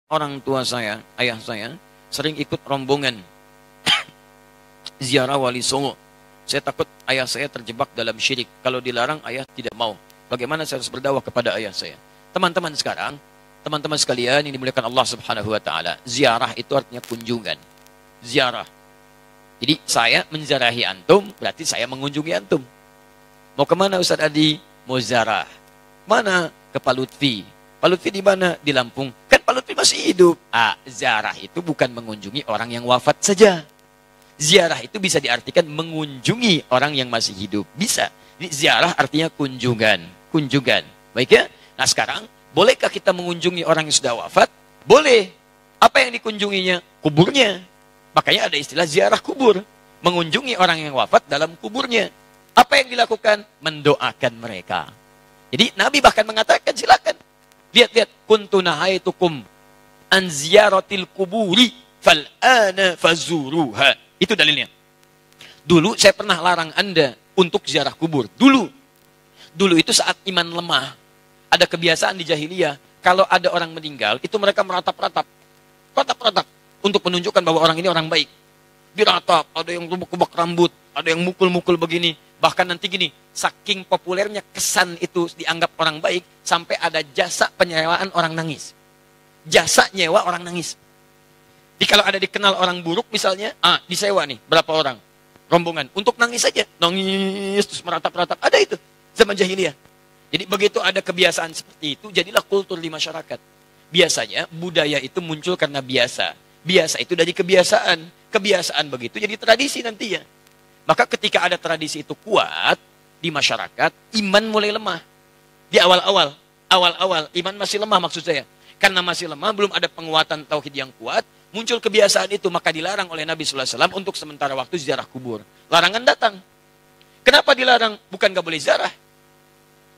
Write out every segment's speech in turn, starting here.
orang tua saya, ayah saya, sering ikut rombongan ziarah Wali Songo. Saya takut ayah saya terjebak dalam syirik. Kalau dilarang, ayah tidak mau. Bagaimana saya harus berdakwah kepada ayah saya? Teman-teman sekarang, teman-teman sekalian yang dimuliakan Allah Subhanahu wa taala, ziarah itu artinya kunjungan. Ziarah. Jadi saya menziarahi antum, berarti saya mengunjungi antum. Mau kemana Ustaz Adi? Mau ziarah. Mana? Ke Pak Lutfi. Pak Lutfi di mana? Di Lampung. Kan Pak Lutfi masih hidup. Ziarah itu bukan mengunjungi orang yang wafat saja. Ziarah itu bisa diartikan mengunjungi orang yang masih hidup. Bisa. Jadi ziarah artinya kunjungan. Kunjungan. Baik ya? Nah sekarang, bolehkah kita mengunjungi orang yang sudah wafat? Boleh. Apa yang dikunjunginya? Kuburnya. Makanya ada istilah ziarah kubur. Mengunjungi orang yang wafat dalam kuburnya. Apa yang dilakukan? Mendoakan mereka. Jadi Nabi bahkan mengatakan, silakan. Lihat-lihat. Kuntu nahaitukum an ziyaratil kuburi fal'ana fazuruha. Itu dalilnya. Dulu saya pernah larang Anda untuk ziarah kubur. Dulu. Dulu itu saat iman lemah. Ada kebiasaan di jahiliyah. Kalau ada orang meninggal, itu mereka meratap-ratap. Ratap-ratap. Untuk menunjukkan bahwa orang ini orang baik. Diratap. Ada yang rubuk-rubuk rambut. Ada yang mukul-mukul begini. Bahkan nanti gini. Saking populernya kesan itu dianggap orang baik. Sampai ada jasa penyewaan orang nangis. Jasa nyewa orang nangis. Jadi kalau ada dikenal orang buruk misalnya, disewa nih, berapa orang? Rombongan. Untuk nangis saja. Nangis, terus meratap-ratap. Ada itu. Zaman jahiliyah. Jadi begitu ada kebiasaan seperti itu, jadilah kultur di masyarakat. Biasanya budaya itu muncul karena biasa. Biasa itu dari kebiasaan. Kebiasaan begitu jadi tradisi nantinya. Maka ketika ada tradisi itu kuat di masyarakat, iman mulai lemah. Di awal-awal. Awal-awal, iman masih lemah maksud saya. Karena masih lemah, belum ada penguatan tauhid yang kuat, muncul kebiasaan itu, maka dilarang oleh Nabi sallallahu alaihi wasallam untuk sementara waktu ziarah kubur. Larangan datang. Kenapa dilarang? Bukan gak boleh ziarah.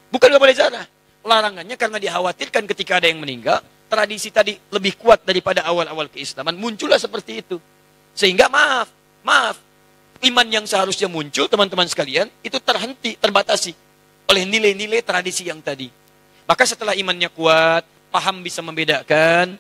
Bukan gak boleh ziarah. Larangannya karena dikhawatirkan ketika ada yang meninggal, tradisi tadi lebih kuat daripada awal-awal keislaman. Muncullah seperti itu. Sehingga maaf, iman yang seharusnya muncul, teman-teman sekalian, itu terhenti, terbatasi oleh nilai-nilai tradisi yang tadi. Maka setelah imannya kuat, paham bisa membedakan,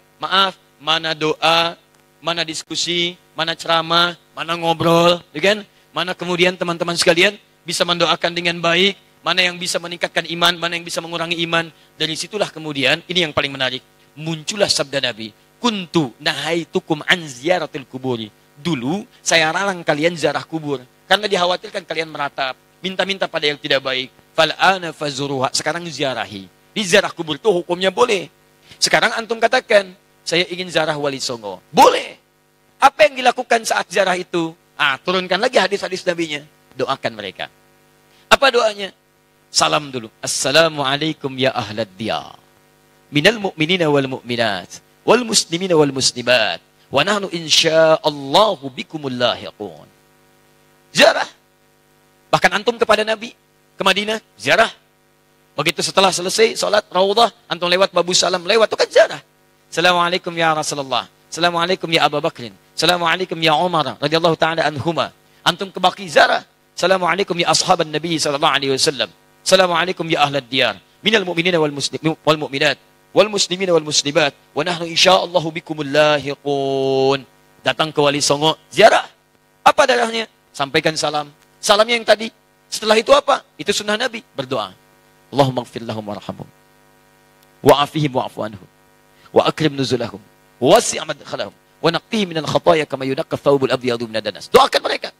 mana doa, mana diskusi, mana ceramah, mana ngobrol, ya kan? Mana kemudian teman-teman sekalian bisa mendoakan dengan baik, mana yang bisa meningkatkan iman, mana yang bisa mengurangi iman. Dari situlah kemudian, ini yang paling menarik, muncullah sabda Nabi, kuntu nahaitukum an ziyaratil kuburi. Dulu saya larang kalian ziarah kubur karena dikhawatirkan kalian meratap, minta-minta pada yang tidak baik. Fal'ana fazuruha. Sekarang ziarahi. Di ziarah kubur itu hukumnya boleh. Sekarang antum katakan, saya ingin ziarah Wali Songo. Boleh. Apa yang dilakukan saat ziarah itu? Turunkan lagi hadis-hadis Nabinya. Doakan mereka. Apa doanya? Salam dulu. Assalamualaikum ya ahlad diyar. Minal mu'minina wal mu'minat. Wal muslimina wal muslimat. Wa nahnu insya'allahu bikumul lahiqun. Ziarah. Bahkan antum kepada Nabi. Ke Madinah. Ziarah. Begitu setelah selesai sholat Raudhah, antum lewat Babu Salam, lewat itu kan ziarah. Assalamualaikum ya Rasulullah. Assalamualaikum ya Abu Bakrin. Assalamualaikum ya Umar radhiyallahu taala anhuma. Antum ke Baqi ziarah. Assalamualaikum ya ashaban Nabi sallallahu alaihi wasallam. Assalamualaikum ya ahlad diyar. Minal mu'minina wal mu'minat wal muslimina wal muslimat wa nahnu insyaallahu bikumul lahiqun. Datang ke Wali Songo, ziarah. Apa darahnya? Sampaikan salam. Salamnya yang tadi. Setelah itu apa? Itu sunnah Nabi, berdoa. Allahumma ighfir lahum warhamhum wa'afihim wa'fu anhum wa akrim nuzulahum wa wasi' madkhalahum wa naqqihim minal khataaya kama yunaqqa thawbul abyadu minad danas. Doakan mereka.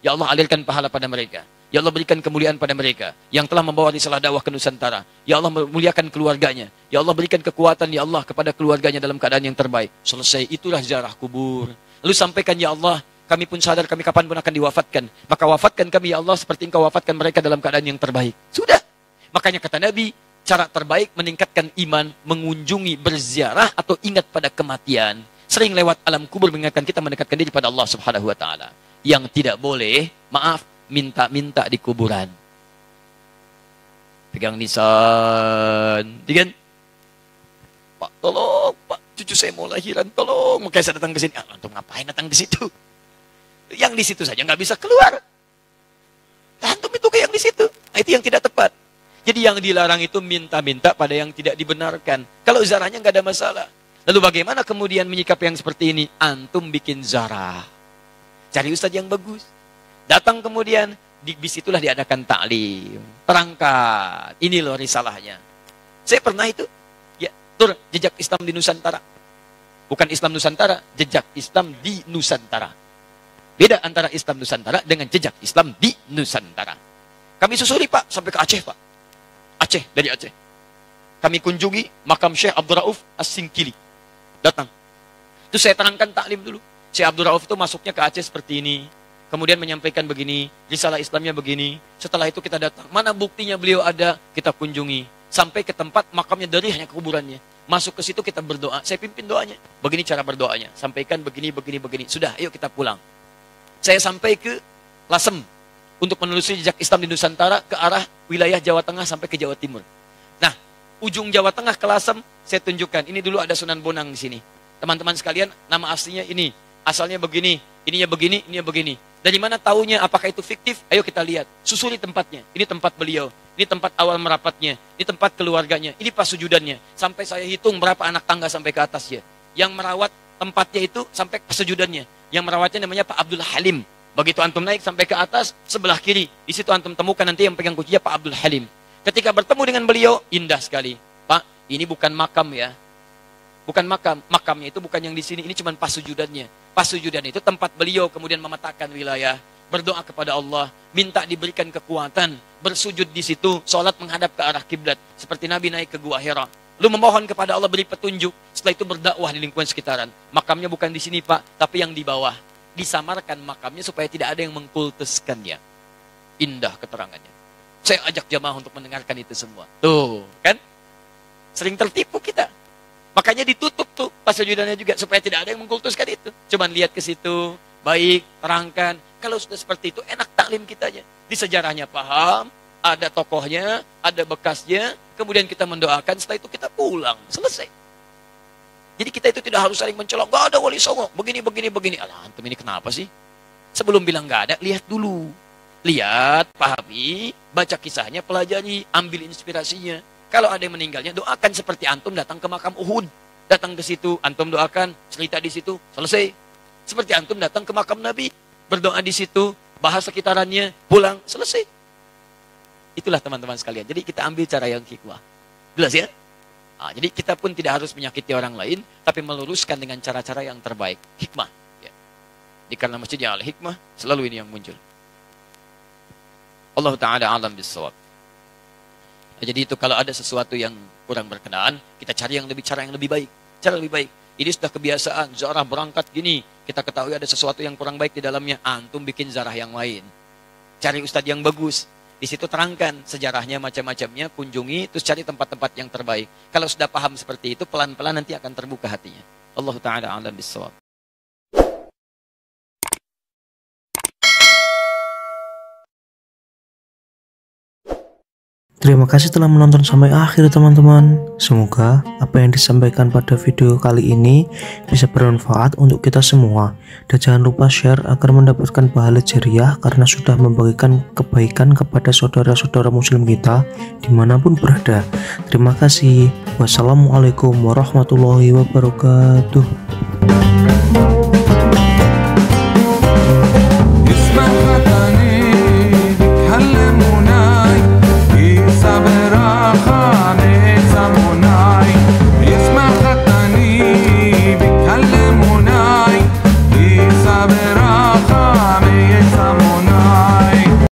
Ya Allah, alirkan pahala pada mereka. Ya Allah, berikan kemuliaan pada mereka yang telah membawa risalah dakwah ke Nusantara. Ya Allah, muliakan keluarganya. Ya Allah, berikan kekuatan ya Allah kepada keluarganya dalam keadaan yang terbaik. Selesai, itulah ziarah kubur. Lalu sampaikan, ya Allah, kami pun sadar kami kapan pun akan diwafatkan. Maka wafatkan kami ya Allah seperti Engkau wafatkan mereka dalam keadaan yang terbaik. Sudah. Makanya kata Nabi, cara terbaik meningkatkan iman, mengunjungi, berziarah, atau ingat pada kematian. Sering lewat alam kubur mengingatkan kita mendekatkan diri pada Allah Subhanahu wa taala. Yang tidak boleh, minta-minta di kuburan. Pegang nisan, kan? Pak, tolong, Pak, cucu saya mau lahiran, tolong. Makanya saya datang ke sini. Antum ngapain datang di situ? Yang di situ saja nggak bisa keluar. Antum itu kayak yang di situ. Itu yang tidak tepat. Jadi yang dilarang itu minta-minta pada yang tidak dibenarkan. Kalau ziarahnya nggak ada masalah. Lalu bagaimana kemudian menyikapi yang seperti ini? Antum bikin zarah. Cari ustadz yang bagus. Datang kemudian, di bis itulah diadakan taklim. Terangkat. Ini loh risalahnya. Saya pernah itu. Ya, tur jejak Islam di Nusantara. Bukan Islam Nusantara, jejak Islam di Nusantara. Beda antara Islam Nusantara dengan jejak Islam di Nusantara. Kami susuri Pak, sampai ke Aceh Pak. Aceh, dari Aceh. Kami kunjungi makam Syekh Abdul Rauf As-Singkili. Datang. Itu saya terangkan taklim dulu. Syekh Abdul Rauf itu masuknya ke Aceh seperti ini. Kemudian menyampaikan begini, risalah Islamnya begini. Setelah itu kita datang. Mana buktinya beliau ada? Kita kunjungi. Sampai ke tempat makamnya dari hanya kuburannya. Masuk ke situ kita berdoa. Saya pimpin doanya. Begini cara berdoanya. Sampaikan begini, begini, begini. Sudah, ayo kita pulang. Saya sampai ke Lasem. Untuk menelusuri jejak Islam di Nusantara ke arah wilayah Jawa Tengah sampai ke Jawa Timur. Nah, ujung Jawa Tengah ke Lasem, saya tunjukkan. Ini dulu ada Sunan Bonang di sini. Teman-teman sekalian, nama aslinya ini. Asalnya begini, ininya begini. Dari mana taunya? Apakah itu fiktif? Ayo kita lihat. Susuri tempatnya. Ini tempat beliau. Ini tempat awal merapatnya. Ini tempat keluarganya. Ini pas sujudannya. Sampai saya hitung berapa anak tangga sampai ke atasnya. Yang merawat tempatnya itu sampai pas sujudannya. Yang merawatnya namanya Pak Abdul Halim. Begitu antum naik sampai ke atas, sebelah kiri. Di situ antum temukan nanti yang pegang kuncinya Pak Abdul Halim. Ketika bertemu dengan beliau, indah sekali. Pak, ini bukan makam ya. Bukan makam. Makamnya itu bukan yang di sini. Ini cuma pas sujudannya. Pas sujudan itu tempat beliau kemudian memetakan wilayah. Berdoa kepada Allah. Minta diberikan kekuatan. Bersujud di situ. Sholat menghadap ke arah kiblat. Seperti Nabi naik ke Gua Hira. Lalu memohon kepada Allah beri petunjuk. Setelah itu berdakwah di lingkungan sekitaran. Makamnya bukan di sini Pak. Tapi yang di bawah. Disamarkan makamnya supaya tidak ada yang mengkultuskannya. Indah keterangannya. Saya ajak jamaah untuk mendengarkan itu semua. Tuh, kan? Sering tertipu kita. Makanya ditutup tuh pas sujudannya juga supaya tidak ada yang mengkultuskan itu. Cuman lihat ke situ, baik, terangkan. Kalau sudah seperti itu enak taklim kitanya. Di sejarahnya paham, ada tokohnya, ada bekasnya, kemudian kita mendoakan, setelah itu kita pulang, selesai. Jadi kita itu tidak harus saling mencolok, gak ada wali songo, begini. Alah, antum ini kenapa sih? Sebelum bilang gak ada, lihat dulu. Lihat, pahami, baca kisahnya, pelajari, ambil inspirasinya. Kalau ada yang meninggalnya, doakan seperti antum datang ke makam Uhud. Datang ke situ, antum doakan, cerita di situ, selesai. Seperti antum datang ke makam Nabi, berdoa di situ, bahas sekitarannya, pulang, selesai. Itulah teman-teman sekalian. Jadi kita ambil cara yang hikmah. Jelas ya? Nah, jadi kita pun tidak harus menyakiti orang lain, tapi meluruskan dengan cara-cara yang terbaik. Hikmah. Ya. Karena masjidnya al-hikmah, selalu ini yang muncul. Allah Ta'ala alam bisawab. Jadi itu kalau ada sesuatu yang kurang berkenaan, kita cari cara yang lebih baik. Cara lebih baik. Ini sudah kebiasaan, zarah berangkat gini. Kita ketahui ada sesuatu yang kurang baik di dalamnya. Antum bikin zarah yang lain. Cari ustadz yang bagus. Di situ terangkan sejarahnya macam-macamnya, kunjungi, terus cari tempat-tempat yang terbaik. Kalau sudah paham seperti itu, pelan-pelan nanti akan terbuka hatinya. Allah Ta'ala a'lam bissawab. Terima kasih telah menonton sampai akhir teman-teman. Semoga apa yang disampaikan pada video kali ini bisa bermanfaat untuk kita semua. Dan jangan lupa share agar mendapatkan pahala jariah karena sudah membagikan kebaikan kepada saudara-saudara muslim kita dimanapun berada. Terima kasih. Wassalamualaikum warahmatullahi wabarakatuh. Saber